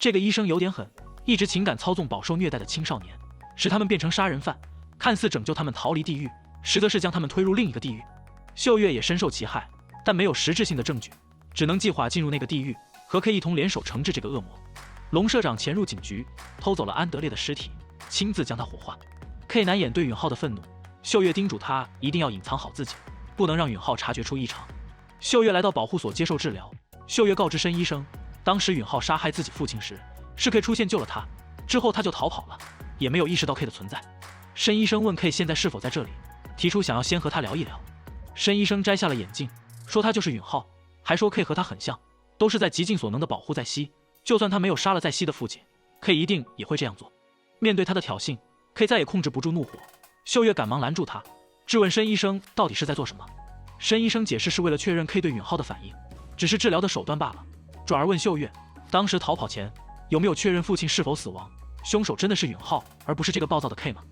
这个医生有点狠，一直情感操纵饱受虐待的青少年，使他们变成杀人犯，看似拯救他们逃离地狱，实则是将他们推入另一个地狱。秀月也深受其害，但没有实质性的证据，只能计划进入那个地狱，和 K 一同联手惩治这个恶魔。龙社长潜入警局，偷走了安德烈的尸体，亲自将他火化。K 难掩对允浩的愤怒，秀月叮嘱他一定要隐藏好自己，不能让允浩察觉出异常。秀月来到保护所接受治疗，秀月告知申医生，当时允浩杀害自己父亲时，是 K 出现救了他，之后他就逃跑了，也没有意识到 K 的存在。申医生问 K 现在是否在这里，提出想要先和他聊一聊。申医生摘下了眼镜，说他就是允浩，还说 K 和他很像，都是在极尽所能的保护在熙，就算他没有杀了在熙的父亲， K 一定也会这样做。面对他的挑衅， K 再也控制不住怒火，秀月赶忙拦住他，质问申医生到底是在做什么。申医生解释是为了确认 K 对允浩的反应，只是治疗的手段罢了，转而问秀月，当时逃跑前有没有确认父亲是否死亡，凶手真的是允浩而不是这个暴躁的 K 吗？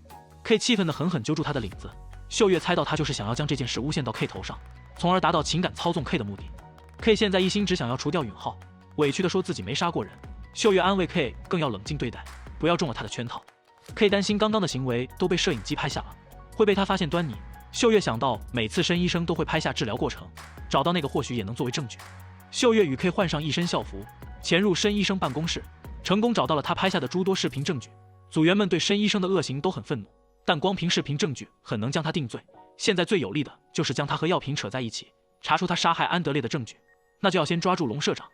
K 气愤地狠狠揪住他的领子，秀月猜到他就是想要将这件事诬陷到 K 头上，从而达到情感操纵 K 的目的。 K 现在一心只想要除掉允浩，委屈地说自己没杀过人。秀月安慰 K 更要冷静对待，不要中了他的圈套。 K 担心刚刚的行为都被摄影机拍下了，会被他发现端倪。秀月想到每次申医生都会拍下治疗过程，找到那个或许也能作为证据。秀月与 K 换上一身校服，潜入申医生办公室，成功找到了他拍下的诸多视频证据。组员们对申医生的恶行都很愤怒，但光凭视频证据很能将他定罪。现在最有利的就是将他和药品扯在一起，查出他杀害安德烈的证据，那就要先抓住龙社长。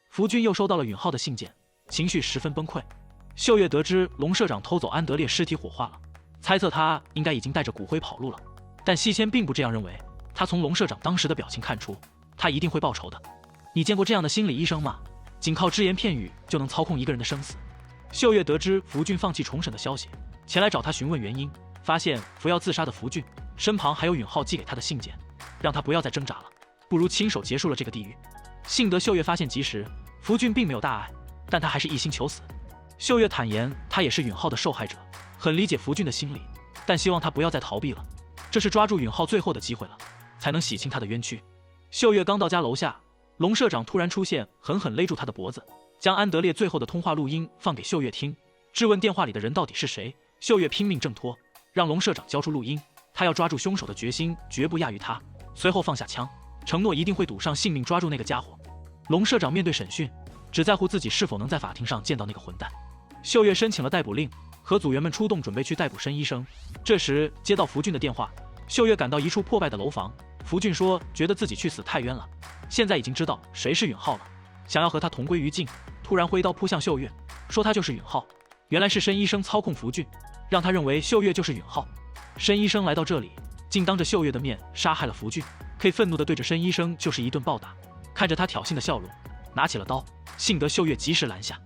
福军又收到了允浩的信件，情绪十分崩溃。秀月得知龙社长偷走安德烈尸体火化了，猜测他应该已经带着骨灰跑路了，但西千并不这样认为。他从龙社长当时的表情看出，他一定会报仇的。你见过这样的心理医生吗？仅靠只言片语就能操控一个人的生死。秀月得知福俊放弃重审的消息，前来找他询问原因，发现服药自杀的福俊身旁还有允浩寄给他的信件，让他不要再挣扎了，不如亲手结束了这个地狱。幸得秀月发现及时，福俊并没有大碍，但他还是一心求死。秀月坦言他也是允浩的受害者，很理解福俊的心理，但希望他不要再逃避了，这是抓住允浩最后的机会了，才能洗清他的冤屈。秀月刚到家楼下，龙社长突然出现，狠狠勒住他的脖子，将安德烈最后的通话录音放给秀月听，质问电话里的人到底是谁。秀月拼命挣脱，让龙社长交出录音，他要抓住凶手的决心绝不亚于他。随后放下枪，承诺一定会赌上性命抓住那个家伙。龙社长面对审讯，只在乎自己是否能在法庭上见到那个混蛋。秀月申请了逮捕令，和组员们出动准备去逮捕申医生。这时接到福俊的电话，秀月赶到一处破败的楼房，福俊说觉得自己去死太冤了，现在已经知道谁是允浩了，想要和他同归于尽。突然挥刀扑向秀月，说他就是允浩。原来是申医生操控福俊，让他认为秀月就是允浩。申医生来到这里，竟当着秀月的面杀害了福俊。K 愤怒地对着申医生就是一顿暴打，看着他挑衅的笑容，拿起了刀，幸得秀月及时拦下。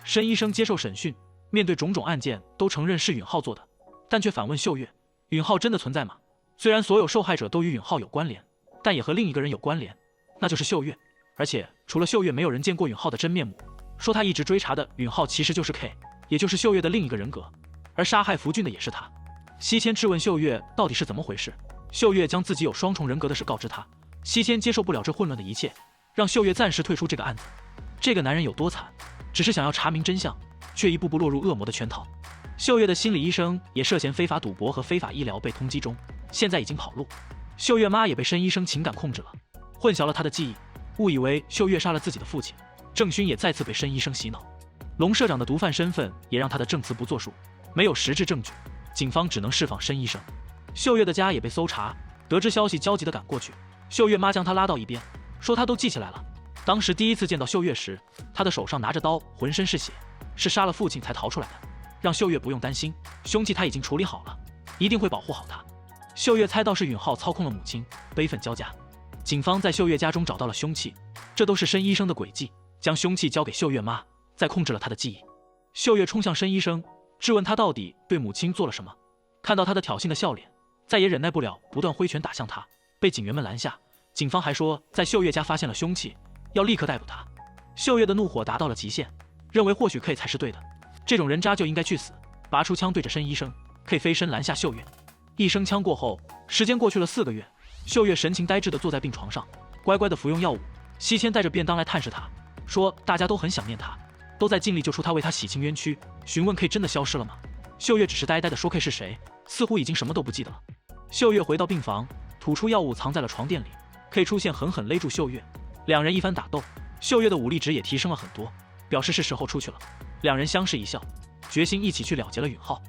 申医生接受审讯，面对种种案件都承认是允浩做的，但却反问秀月，允浩真的存在吗？虽然所有受害者都与允浩有关联，但也和另一个人有关联，那就是秀月。而且除了秀月，没有人见过允浩的真面目，说他一直追查的允浩其实就是 K， 也就是秀月的另一个人格，而杀害福俊的也是他。西千质问秀月到底是怎么回事，秀月将自己有双重人格的事告知他。西千接受不了这混乱的一切，让秀月暂时退出这个案子。这个男人有多惨，只是想要查明真相，却一步步落入恶魔的圈套。秀月的心理医生也涉嫌非法赌博和非法医疗被通缉中，现在已经跑路。秀月妈也被申医生情感控制了，混淆了他的记忆，误以为秀月杀了自己的父亲。郑勋也再次被申医生洗脑，龙社长的毒贩身份也让他的证词不作数，没有实质证据，警方只能释放申医生。秀月的家也被搜查，得知消息焦急地赶过去，秀月妈将他拉到一边，说他都记起来了，当时第一次见到秀月时，他的手上拿着刀，浑身是血，是杀了父亲才逃出来的，让秀月不用担心，凶器他已经处理好了，一定会保护好他。秀月猜到是允浩操控了母亲，悲愤交加。警方在秀月家中找到了凶器，这都是申医生的诡计，将凶器交给秀月妈，再控制了他的记忆。秀月冲向申医生，质问他到底对母亲做了什么。看到他的挑衅的笑脸，再也忍耐不了，不断挥拳打向他，被警员们拦下。警方还说在秀月家发现了凶器，要立刻逮捕他。秀月的怒火达到了极限，认为或许 K 才是对的，这种人渣就应该去死，拔出枪对着申医生。 K 飞身拦下秀月，一声枪过后，时间过去了4个月，秀月神情呆滞地坐在病床上，乖乖地服用药物。西千带着便当来探视他，说大家都很想念他，都在尽力救出他，为他洗清冤屈。询问 K 真的消失了吗？秀月只是呆呆地说 K 是谁，似乎已经什么都不记得了。秀月回到病房，吐出药物藏在了床垫里。K 出现，狠狠勒住秀月，两人一番打斗，秀月的武力值也提升了很多，表示是时候出去了。两人相视一笑，决心一起去了结了允浩。